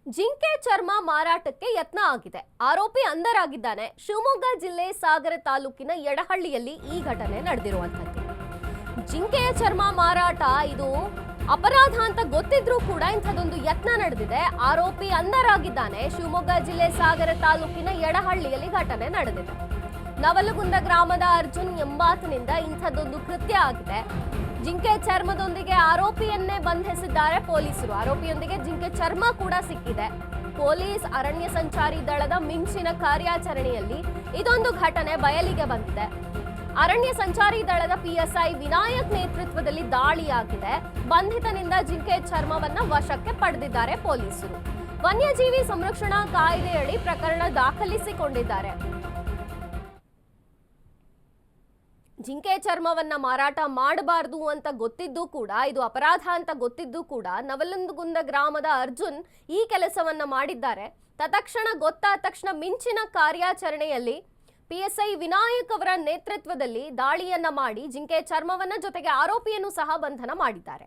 ಜಿಂಕೆ ಚರ್ಮ ಮಾರಾಟಕ್ಕೆ ಯತ್ನ ಆಗಿದೆ. ಆರೋಪಿ ಅಂಧರಾಗಿದ್ದಾನೆ. ಶಿವಮೊಗ್ಗ ಜಿಲ್ಲೆ ಸಾಗರ ತಾಲೂಕಿನ ಯಡಹಳ್ಳಿಯಲ್ಲಿ ಈ ಘಟನೆ ನಡೆದಿರುವಂತದ್ದು. ಜಿಂಕೆಯ ಚರ್ಮ ಮಾರಾಟ ಇದು ಅಪರಾಧ ಅಂತ ಗೊತ್ತಿದ್ರೂ ಕೂಡ ಇಂಥದೊಂದು ಯತ್ನ ನಡೆದಿದೆ. ಆರೋಪಿ ಅಂಧರಾಗಿದ್ದಾನೆ. ಶಿವಮೊಗ್ಗ ಜಿಲ್ಲೆ ಸಾಗರ ತಾಲೂಕಿನ ಯಡಹಳ್ಳಿಯಲ್ಲಿ ಘಟನೆ ನಡೆದಿದೆ. ನವಲಗುಂದ ಗ್ರಾಮದ ಅರ್ಜುನ್ ಎಂಬಾತನಿಂದ ಇಂಥದ್ದೊಂದು ಕೃತ್ಯ ಆಗಿದೆ. ಜಿಂಕೆ ಚರ್ಮದೊಂದಿಗೆ ಆರೋಪಿಯನ್ನೇ ಬಂಧಿಸಿದ್ದಾರೆ ಪೊಲೀಸರು. ಆರೋಪಿಯೊಂದಿಗೆ ಜಿಂಕೆ ಚರ್ಮ ಕೂಡ ಸಿಕ್ಕಿದೆ. ಪೊಲೀಸ್ ಅರಣ್ಯ ಸಂಚಾರಿ ದಳದ ಮಿಂಚಿನ ಕಾರ್ಯಾಚರಣೆಯಲ್ಲಿ ಇದೊಂದು ಘಟನೆ ಬಯಲಿಗೆ ಬಂದಿದೆ. ಅರಣ್ಯ ಸಂಚಾರಿ ದಳದ ಪಿಎಸ್ಐ ವಿನಾಯಕ್ ನೇತೃತ್ವದಲ್ಲಿ ದಾಳಿಯಾಗಿದೆ. ಬಂಧಿತನಿಂದ ಜಿಂಕೆ ಚರ್ಮವನ್ನ ವಶಕ್ಕೆ ಪಡೆದಿದ್ದಾರೆ ಪೊಲೀಸರು. ವನ್ಯಜೀವಿ ಸಂರಕ್ಷಣಾ ಕಾಯ್ದೆಯಡಿ ಪ್ರಕರಣ ದಾಖಲಿಸಿಕೊಂಡಿದ್ದಾರೆ. ಜಿಂಕೆ ಚರ್ಮವನ್ನ ಮಾರಾಟ ಮಾಡಬಾರದು ಅಂತ ಗೊತ್ತಿದ್ದು ಕೂಡ, ಇದು ಅಪರಾಧ ಅಂತ ಗೊತ್ತಿದ್ದು ಕೂಡ ನವಲಗುಂದ ಗ್ರಾಮದ ಅರ್ಜುನ್ ಈ ಕೆಲಸವನ್ನ ಮಾಡಿದ್ದಾರೆ. ತತ್ಕ್ಷಣ ಗೊತ್ತಾದ ತಕ್ಷಣ ಮಿಂಚಿನ ಕಾರ್ಯಾಚರಣೆಯಲ್ಲಿ ಪಿಎಸ್ಐ ವಿನಾಯಕ್ ಅವರ ನೇತೃತ್ವದಲ್ಲಿ ದಾಳಿಯನ್ನ ಮಾಡಿ ಜಿಂಕೆ ಚರ್ಮವನ್ನ ಜೊತೆಗೆ ಆರೋಪಿಯನ್ನು ಸಹ ಬಂಧನ ಮಾಡಿದ್ದಾರೆ.